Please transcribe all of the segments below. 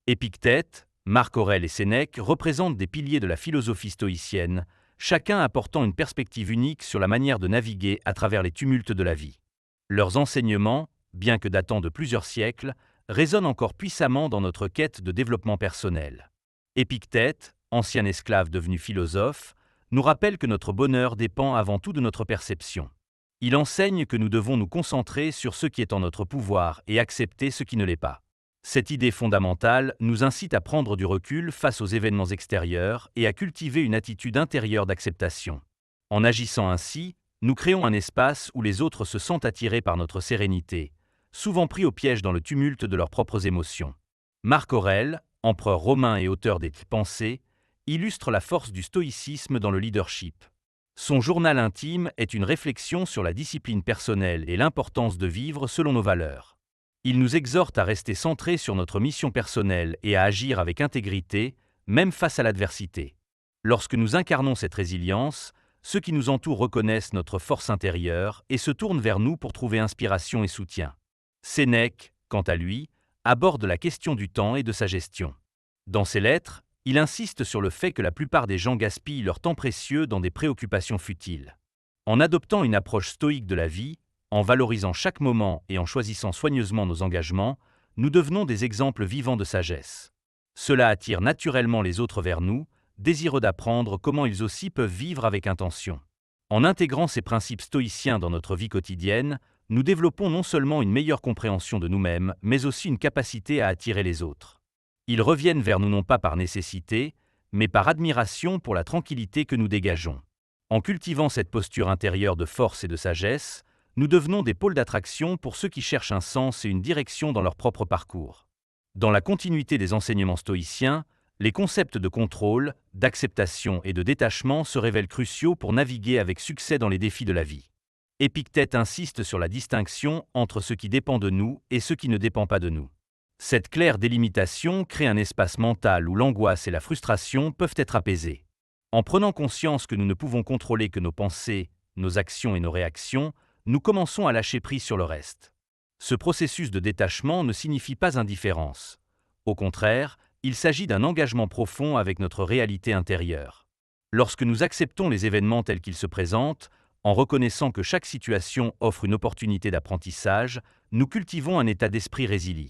Épictète, Marc Aurèle et Sénèque représentent des piliers de la philosophie stoïcienne, chacun apportant une perspective unique sur la manière de naviguer à travers les tumultes de la vie. Leurs enseignements, bien que datant de plusieurs siècles, résonnent encore puissamment dans notre quête de développement personnel. Épictète, ancien esclave devenu philosophe, nous rappelle que notre bonheur dépend avant tout de notre perception. Il enseigne que nous devons nous concentrer sur ce qui est en notre pouvoir et accepter ce qui ne l'est pas. Cette idée fondamentale nous incite à prendre du recul face aux événements extérieurs et à cultiver une attitude intérieure d'acceptation. En agissant ainsi, nous créons un espace où les autres se sentent attirés par notre sérénité, souvent pris au piège dans le tumulte de leurs propres émotions. Marc Aurèle, empereur romain et auteur des Pensées, illustre la force du stoïcisme dans le leadership. Son journal intime est une réflexion sur la discipline personnelle et l'importance de vivre selon nos valeurs. Il nous exhorte à rester centrés sur notre mission personnelle et à agir avec intégrité, même face à l'adversité. Lorsque nous incarnons cette résilience, ceux qui nous entourent reconnaissent notre force intérieure et se tournent vers nous pour trouver inspiration et soutien. Sénèque, quant à lui, aborde la question du temps et de sa gestion. Dans ses lettres, il insiste sur le fait que la plupart des gens gaspillent leur temps précieux dans des préoccupations futiles. En adoptant une approche stoïque de la vie, en valorisant chaque moment et en choisissant soigneusement nos engagements, nous devenons des exemples vivants de sagesse. Cela attire naturellement les autres vers nous, désireux d'apprendre comment ils aussi peuvent vivre avec intention. En intégrant ces principes stoïciens dans notre vie quotidienne, nous développons non seulement une meilleure compréhension de nous-mêmes, mais aussi une capacité à attirer les autres. Ils reviennent vers nous non pas par nécessité, mais par admiration pour la tranquillité que nous dégageons. En cultivant cette posture intérieure de force et de sagesse, nous devenons des pôles d'attraction pour ceux qui cherchent un sens et une direction dans leur propre parcours. Dans la continuité des enseignements stoïciens, les concepts de contrôle, d'acceptation et de détachement se révèlent cruciaux pour naviguer avec succès dans les défis de la vie. Épictète insiste sur la distinction entre ce qui dépend de nous et ce qui ne dépend pas de nous. Cette claire délimitation crée un espace mental où l'angoisse et la frustration peuvent être apaisées. En prenant conscience que nous ne pouvons contrôler que nos pensées, nos actions et nos réactions, nous commençons à lâcher prise sur le reste. Ce processus de détachement ne signifie pas indifférence. Au contraire, il s'agit d'un engagement profond avec notre réalité intérieure. Lorsque nous acceptons les événements tels qu'ils se présentent, en reconnaissant que chaque situation offre une opportunité d'apprentissage, nous cultivons un état d'esprit résilient.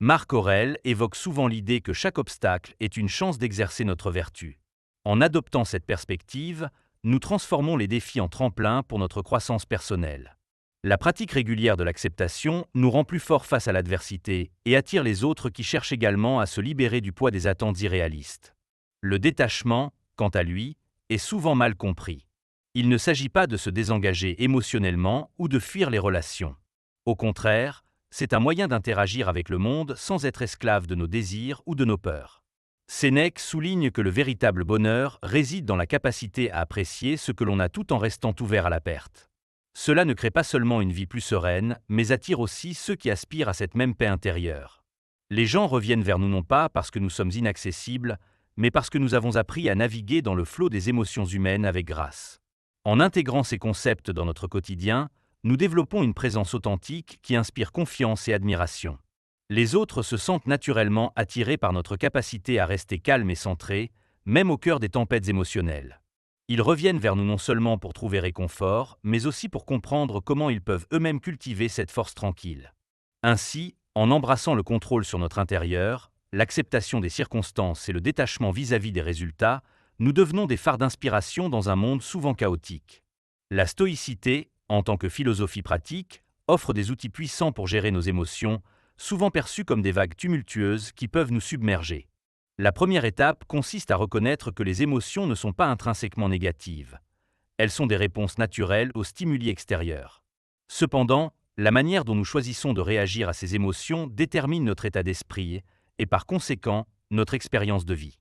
Marc Aurèle évoque souvent l'idée que chaque obstacle est une chance d'exercer notre vertu. En adoptant cette perspective, nous transformons les défis en tremplin pour notre croissance personnelle. La pratique régulière de l'acceptation nous rend plus forts face à l'adversité et attire les autres qui cherchent également à se libérer du poids des attentes irréalistes. Le détachement, quant à lui, est souvent mal compris. Il ne s'agit pas de se désengager émotionnellement ou de fuir les relations. Au contraire, c'est un moyen d'interagir avec le monde sans être esclave de nos désirs ou de nos peurs. Sénèque souligne que le véritable bonheur réside dans la capacité à apprécier ce que l'on a tout en restant ouvert à la perte. Cela ne crée pas seulement une vie plus sereine, mais attire aussi ceux qui aspirent à cette même paix intérieure. Les gens reviennent vers nous non pas parce que nous sommes inaccessibles, mais parce que nous avons appris à naviguer dans le flot des émotions humaines avec grâce. En intégrant ces concepts dans notre quotidien, nous développons une présence authentique qui inspire confiance et admiration. Les autres se sentent naturellement attirés par notre capacité à rester calmes et centrés, même au cœur des tempêtes émotionnelles. Ils reviennent vers nous non seulement pour trouver réconfort, mais aussi pour comprendre comment ils peuvent eux-mêmes cultiver cette force tranquille. Ainsi, en embrassant le contrôle sur notre intérieur, l'acceptation des circonstances et le détachement vis-à-vis des résultats, nous devenons des phares d'inspiration dans un monde souvent chaotique. La stoïcité, en tant que philosophie pratique, offre des outils puissants pour gérer nos émotions, souvent perçues comme des vagues tumultueuses qui peuvent nous submerger. La première étape consiste à reconnaître que les émotions ne sont pas intrinsèquement négatives. Elles sont des réponses naturelles aux stimuli extérieurs. Cependant, la manière dont nous choisissons de réagir à ces émotions détermine notre état d'esprit et par conséquent notre expérience de vie.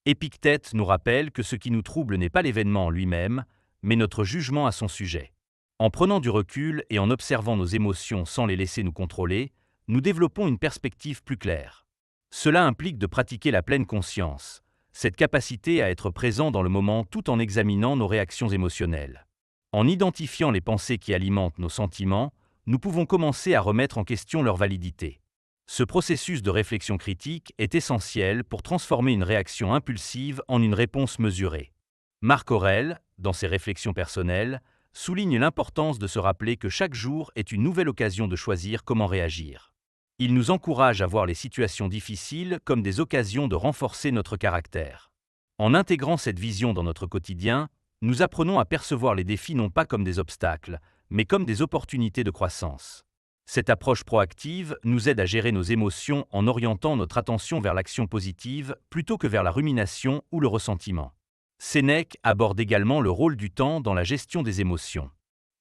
Épictète nous rappelle que ce qui nous trouble n'est pas l'événement en lui-même, mais notre jugement à son sujet. En prenant du recul et en observant nos émotions sans les laisser nous contrôler, nous développons une perspective plus claire. Cela implique de pratiquer la pleine conscience, cette capacité à être présent dans le moment tout en examinant nos réactions émotionnelles. En identifiant les pensées qui alimentent nos sentiments, nous pouvons commencer à remettre en question leur validité. Ce processus de réflexion critique est essentiel pour transformer une réaction impulsive en une réponse mesurée. Marc Aurèle, dans ses réflexions personnelles, souligne l'importance de se rappeler que chaque jour est une nouvelle occasion de choisir comment réagir. Il nous encourage à voir les situations difficiles comme des occasions de renforcer notre caractère. En intégrant cette vision dans notre quotidien, nous apprenons à percevoir les défis non pas comme des obstacles, mais comme des opportunités de croissance. Cette approche proactive nous aide à gérer nos émotions en orientant notre attention vers l'action positive plutôt que vers la rumination ou le ressentiment. Sénèque aborde également le rôle du temps dans la gestion des émotions.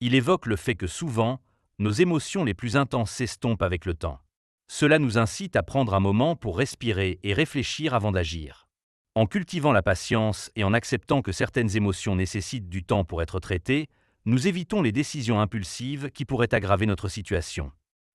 Il évoque le fait que souvent, nos émotions les plus intenses s'estompent avec le temps. Cela nous incite à prendre un moment pour respirer et réfléchir avant d'agir. En cultivant la patience et en acceptant que certaines émotions nécessitent du temps pour être traitées, nous évitons les décisions impulsives qui pourraient aggraver notre situation.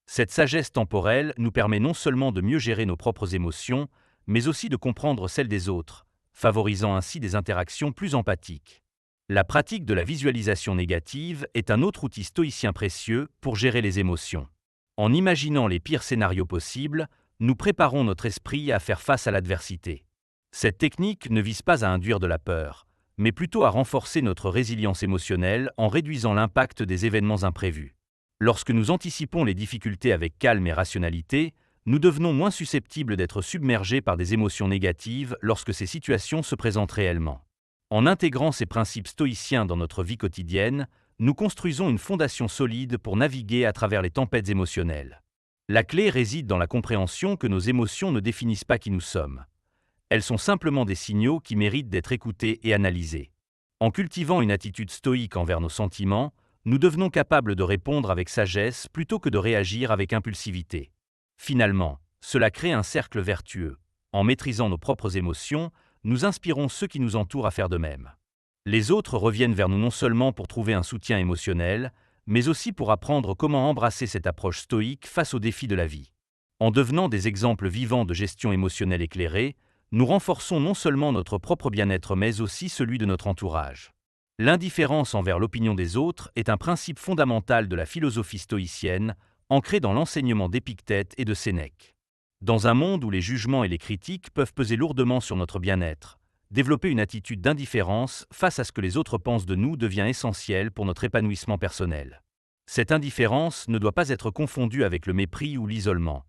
Cette sagesse temporelle nous permet non seulement de mieux gérer nos propres émotions, mais aussi de comprendre celles des autres, favorisant ainsi des interactions plus empathiques. La pratique de la visualisation négative est un autre outil stoïcien précieux pour gérer les émotions. En imaginant les pires scénarios possibles, nous préparons notre esprit à faire face à l'adversité. Cette technique ne vise pas à induire de la peur, mais plutôt à renforcer notre résilience émotionnelle en réduisant l'impact des événements imprévus. Lorsque nous anticipons les difficultés avec calme et rationalité, nous devenons moins susceptibles d'être submergés par des émotions négatives lorsque ces situations se présentent réellement. En intégrant ces principes stoïciens dans notre vie quotidienne, nous construisons une fondation solide pour naviguer à travers les tempêtes émotionnelles. La clé réside dans la compréhension que nos émotions ne définissent pas qui nous sommes. Elles sont simplement des signaux qui méritent d'être écoutés et analysés. En cultivant une attitude stoïque envers nos sentiments, nous devenons capables de répondre avec sagesse plutôt que de réagir avec impulsivité. Finalement, cela crée un cercle vertueux. En maîtrisant nos propres émotions, nous inspirons ceux qui nous entourent à faire de même. Les autres reviennent vers nous non seulement pour trouver un soutien émotionnel, mais aussi pour apprendre comment embrasser cette approche stoïque face aux défis de la vie. En devenant des exemples vivants de gestion émotionnelle éclairée, nous renforçons non seulement notre propre bien-être mais aussi celui de notre entourage. L'indifférence envers l'opinion des autres est un principe fondamental de la philosophie stoïcienne, ancré dans l'enseignement d'Épictète et de Sénèque. Dans un monde où les jugements et les critiques peuvent peser lourdement sur notre bien-être, développer une attitude d'indifférence face à ce que les autres pensent de nous devient essentiel pour notre épanouissement personnel. Cette indifférence ne doit pas être confondue avec le mépris ou l'isolement.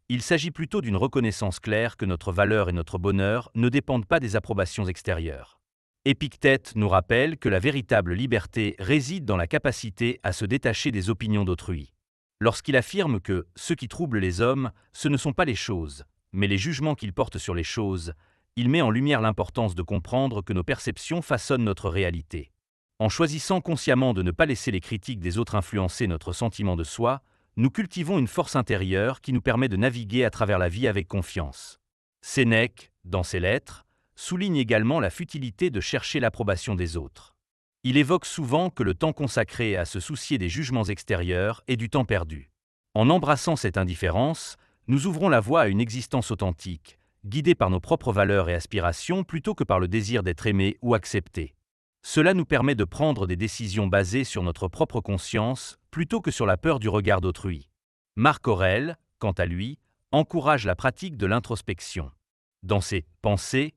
Il s'agit plutôt d'une reconnaissance claire que notre valeur et notre bonheur ne dépendent pas des approbations extérieures. Épictète nous rappelle que la véritable liberté réside dans la capacité à se détacher des opinions d'autrui. Lorsqu'il affirme que « ce qui trouble les hommes, ce ne sont pas les choses, mais les jugements qu'ils portent sur les choses », il met en lumière l'importance de comprendre que nos perceptions façonnent notre réalité. En choisissant consciemment de ne pas laisser les critiques des autres influencer notre sentiment de soi, nous cultivons une force intérieure qui nous permet de naviguer à travers la vie avec confiance. Sénèque, dans ses lettres, souligne également la futilité de chercher l'approbation des autres. Il évoque souvent que le temps consacré à se soucier des jugements extérieurs est du temps perdu. En embrassant cette indifférence, nous ouvrons la voie à une existence authentique, guidée par nos propres valeurs et aspirations plutôt que par le désir d'être aimé ou accepté. Cela nous permet de prendre des décisions basées sur notre propre conscience plutôt que sur la peur du regard d'autrui. Marc Aurèle, quant à lui, encourage la pratique de l'introspection. Dans ses « Pensées »,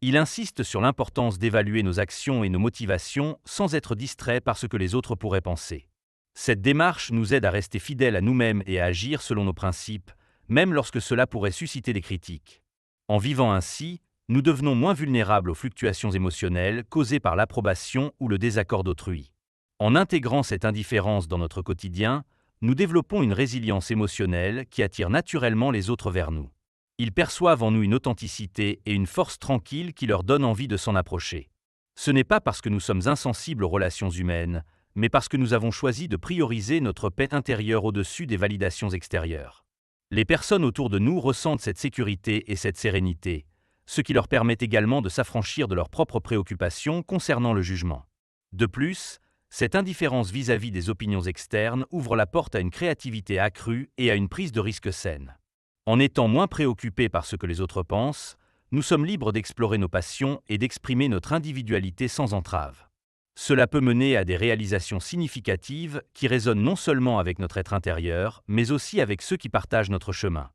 il insiste sur l'importance d'évaluer nos actions et nos motivations sans être distrait par ce que les autres pourraient penser. Cette démarche nous aide à rester fidèles à nous-mêmes et à agir selon nos principes, même lorsque cela pourrait susciter des critiques. En vivant ainsi, nous devenons moins vulnérables aux fluctuations émotionnelles causées par l'approbation ou le désaccord d'autrui. En intégrant cette indifférence dans notre quotidien, nous développons une résilience émotionnelle qui attire naturellement les autres vers nous. Ils perçoivent en nous une authenticité et une force tranquille qui leur donnent envie de s'en approcher. Ce n'est pas parce que nous sommes insensibles aux relations humaines, mais parce que nous avons choisi de prioriser notre paix intérieure au-dessus des validations extérieures. Les personnes autour de nous ressentent cette sécurité et cette sérénité, ce qui leur permet également de s'affranchir de leurs propres préoccupations concernant le jugement. De plus, cette indifférence vis-à-vis des opinions externes ouvre la porte à une créativité accrue et à une prise de risque saine. En étant moins préoccupés par ce que les autres pensent, nous sommes libres d'explorer nos passions et d'exprimer notre individualité sans entrave. Cela peut mener à des réalisations significatives qui résonnent non seulement avec notre être intérieur, mais aussi avec ceux qui partagent notre chemin.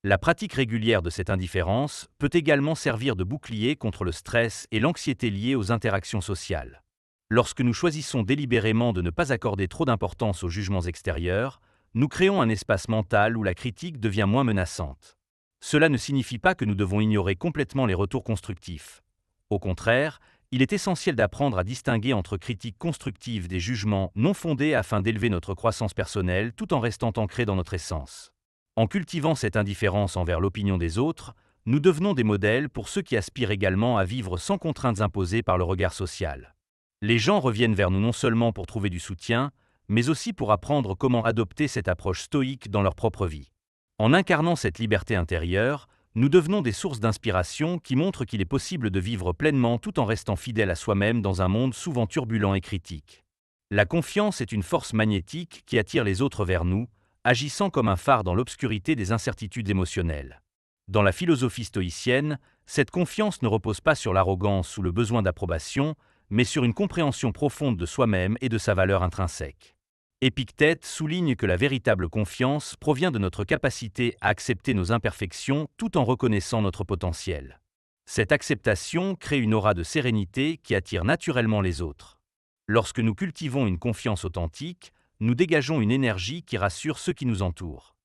La pratique régulière de cette indifférence peut également servir de bouclier contre le stress et l'anxiété liés aux interactions sociales. Lorsque nous choisissons délibérément de ne pas accorder trop d'importance aux jugements extérieurs, nous créons un espace mental où la critique devient moins menaçante. Cela ne signifie pas que nous devons ignorer complètement les retours constructifs. Au contraire, il est essentiel d'apprendre à distinguer entre critiques constructives des jugements non fondés afin d'élever notre croissance personnelle tout en restant ancrés dans notre essence. En cultivant cette indifférence envers l'opinion des autres, nous devenons des modèles pour ceux qui aspirent également à vivre sans contraintes imposées par le regard social. Les gens reviennent vers nous non seulement pour trouver du soutien, mais aussi pour apprendre comment adopter cette approche stoïque dans leur propre vie. En incarnant cette liberté intérieure, nous devenons des sources d'inspiration qui montrent qu'il est possible de vivre pleinement tout en restant fidèle à soi-même dans un monde souvent turbulent et critique. La confiance est une force magnétique qui attire les autres vers nous, agissant comme un phare dans l'obscurité des incertitudes émotionnelles. Dans la philosophie stoïcienne, cette confiance ne repose pas sur l'arrogance ou le besoin d'approbation, mais sur une compréhension profonde de soi-même et de sa valeur intrinsèque. Épictète souligne que la véritable confiance provient de notre capacité à accepter nos imperfections tout en reconnaissant notre potentiel. Cette acceptation crée une aura de sérénité qui attire naturellement les autres. Lorsque nous cultivons une confiance authentique, nous dégageons une énergie qui rassure ceux qui nous entourent.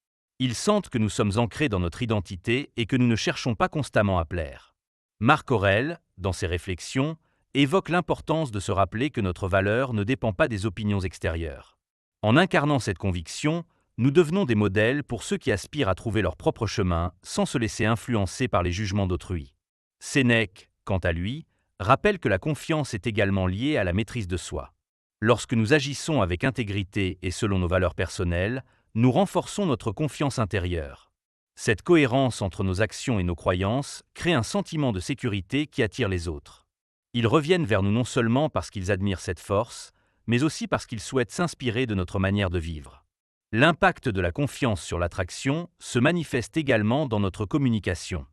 Ils sentent que nous sommes ancrés dans notre identité et que nous ne cherchons pas constamment à plaire. Marc Aurèle, dans ses réflexions, évoque l'importance de se rappeler que notre valeur ne dépend pas des opinions extérieures. En incarnant cette conviction, nous devenons des modèles pour ceux qui aspirent à trouver leur propre chemin sans se laisser influencer par les jugements d'autrui. Sénèque, quant à lui, rappelle que la confiance est également liée à la maîtrise de soi. Lorsque nous agissons avec intégrité et selon nos valeurs personnelles, nous renforçons notre confiance intérieure. Cette cohérence entre nos actions et nos croyances crée un sentiment de sécurité qui attire les autres. Ils reviennent vers nous non seulement parce qu'ils admirent cette force, mais aussi parce qu'ils souhaitent s'inspirer de notre manière de vivre. L'impact de la confiance sur l'attraction se manifeste également dans notre communication.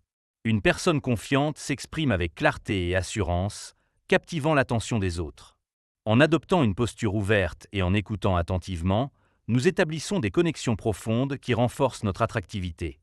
Une personne confiante s'exprime avec clarté et assurance, captivant l'attention des autres. En adoptant une posture ouverte et en écoutant attentivement, nous établissons des connexions profondes qui renforcent notre attractivité.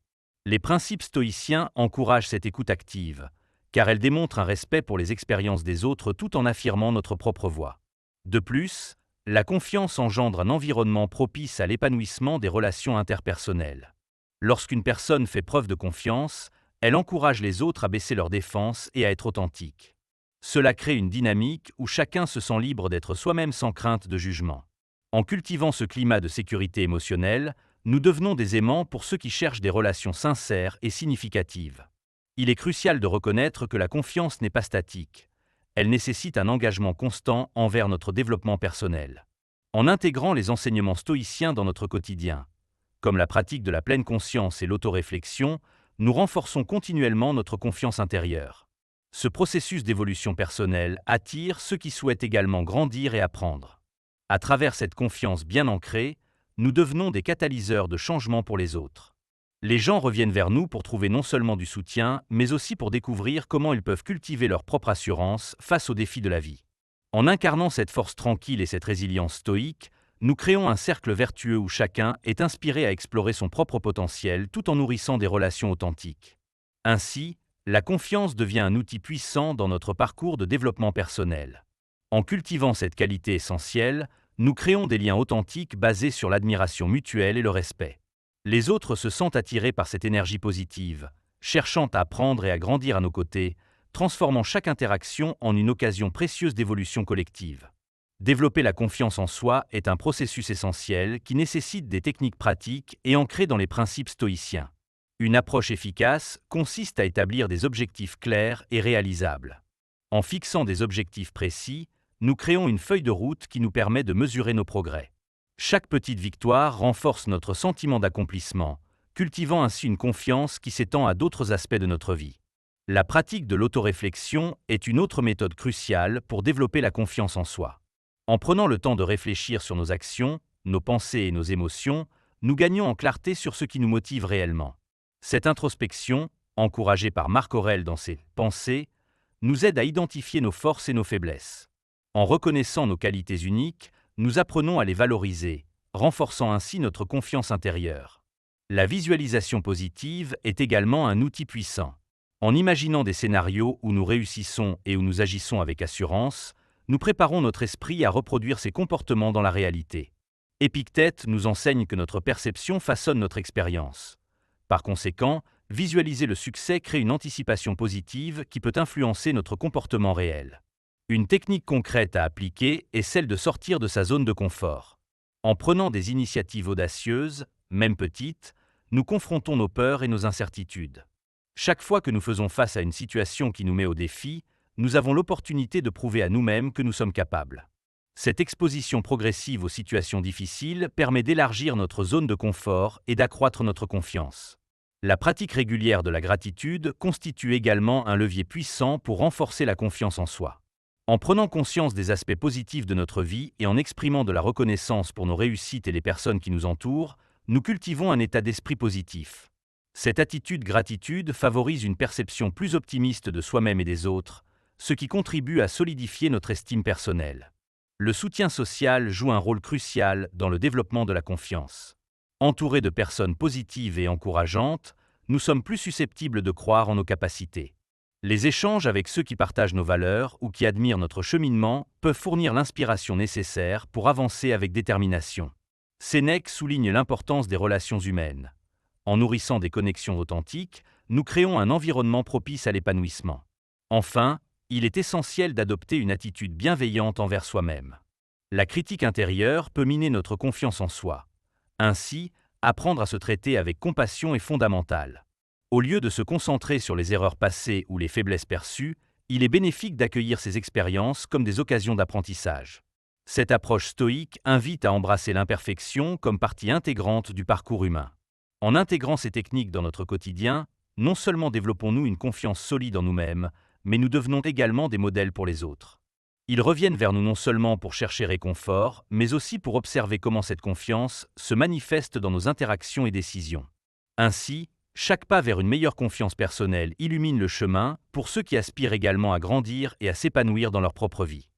Les principes stoïciens encouragent cette écoute active, car elle démontre un respect pour les expériences des autres tout en affirmant notre propre voix. De plus, la confiance engendre un environnement propice à l'épanouissement des relations interpersonnelles. Lorsqu'une personne fait preuve de confiance, elle encourage les autres à baisser leurs défenses et à être authentiques. Cela crée une dynamique où chacun se sent libre d'être soi-même sans crainte de jugement. En cultivant ce climat de sécurité émotionnelle, nous devenons des aimants pour ceux qui cherchent des relations sincères et significatives. Il est crucial de reconnaître que la confiance n'est pas statique. Elle nécessite un engagement constant envers notre développement personnel. En intégrant les enseignements stoïciens dans notre quotidien, comme la pratique de la pleine conscience et l'autoréflexion, nous renforçons continuellement notre confiance intérieure. Ce processus d'évolution personnelle attire ceux qui souhaitent également grandir et apprendre. À travers cette confiance bien ancrée, nous devenons des catalyseurs de changement pour les autres. Les gens reviennent vers nous pour trouver non seulement du soutien, mais aussi pour découvrir comment ils peuvent cultiver leur propre assurance face aux défis de la vie. En incarnant cette force tranquille et cette résilience stoïque, nous créons un cercle vertueux où chacun est inspiré à explorer son propre potentiel tout en nourrissant des relations authentiques. Ainsi, la confiance devient un outil puissant dans notre parcours de développement personnel. En cultivant cette qualité essentielle, nous créons des liens authentiques basés sur l'admiration mutuelle et le respect. Les autres se sentent attirés par cette énergie positive, cherchant à apprendre et à grandir à nos côtés, transformant chaque interaction en une occasion précieuse d'évolution collective. Développer la confiance en soi est un processus essentiel qui nécessite des techniques pratiques et ancrées dans les principes stoïciens. Une approche efficace consiste à établir des objectifs clairs et réalisables. En fixant des objectifs précis, nous créons une feuille de route qui nous permet de mesurer nos progrès. Chaque petite victoire renforce notre sentiment d'accomplissement, cultivant ainsi une confiance qui s'étend à d'autres aspects de notre vie. La pratique de l'autoréflexion est une autre méthode cruciale pour développer la confiance en soi. En prenant le temps de réfléchir sur nos actions, nos pensées et nos émotions, nous gagnons en clarté sur ce qui nous motive réellement. Cette introspection, encouragée par Marc Aurèle dans ses « Pensées », nous aide à identifier nos forces et nos faiblesses. En reconnaissant nos qualités uniques, nous apprenons à les valoriser, renforçant ainsi notre confiance intérieure. La visualisation positive est également un outil puissant. En imaginant des scénarios où nous réussissons et où nous agissons avec assurance, nous préparons notre esprit à reproduire ces comportements dans la réalité. Épictète nous enseigne que notre perception façonne notre expérience. Par conséquent, visualiser le succès crée une anticipation positive qui peut influencer notre comportement réel. Une technique concrète à appliquer est celle de sortir de sa zone de confort. En prenant des initiatives audacieuses, même petites, nous confrontons nos peurs et nos incertitudes. Chaque fois que nous faisons face à une situation qui nous met au défi, nous avons l'opportunité de prouver à nous-mêmes que nous sommes capables. Cette exposition progressive aux situations difficiles permet d'élargir notre zone de confort et d'accroître notre confiance. La pratique régulière de la gratitude constitue également un levier puissant pour renforcer la confiance en soi. En prenant conscience des aspects positifs de notre vie et en exprimant de la reconnaissance pour nos réussites et les personnes qui nous entourent, nous cultivons un état d'esprit positif. Cette attitude gratitude favorise une perception plus optimiste de soi-même et des autres, ce qui contribue à solidifier notre estime personnelle. Le soutien social joue un rôle crucial dans le développement de la confiance. Entourés de personnes positives et encourageantes, nous sommes plus susceptibles de croire en nos capacités. Les échanges avec ceux qui partagent nos valeurs ou qui admirent notre cheminement peuvent fournir l'inspiration nécessaire pour avancer avec détermination. Sénèque souligne l'importance des relations humaines. En nourrissant des connexions authentiques, nous créons un environnement propice à l'épanouissement. Enfin, il est essentiel d'adopter une attitude bienveillante envers soi-même. La critique intérieure peut miner notre confiance en soi. Ainsi, apprendre à se traiter avec compassion est fondamental. Au lieu de se concentrer sur les erreurs passées ou les faiblesses perçues, il est bénéfique d'accueillir ces expériences comme des occasions d'apprentissage. Cette approche stoïque invite à embrasser l'imperfection comme partie intégrante du parcours humain. En intégrant ces techniques dans notre quotidien, non seulement développons-nous une confiance solide en nous-mêmes, mais nous devenons également des modèles pour les autres. Ils reviennent vers nous non seulement pour chercher réconfort, mais aussi pour observer comment cette confiance se manifeste dans nos interactions et décisions. Ainsi, chaque pas vers une meilleure confiance personnelle illumine le chemin pour ceux qui aspirent également à grandir et à s'épanouir dans leur propre vie.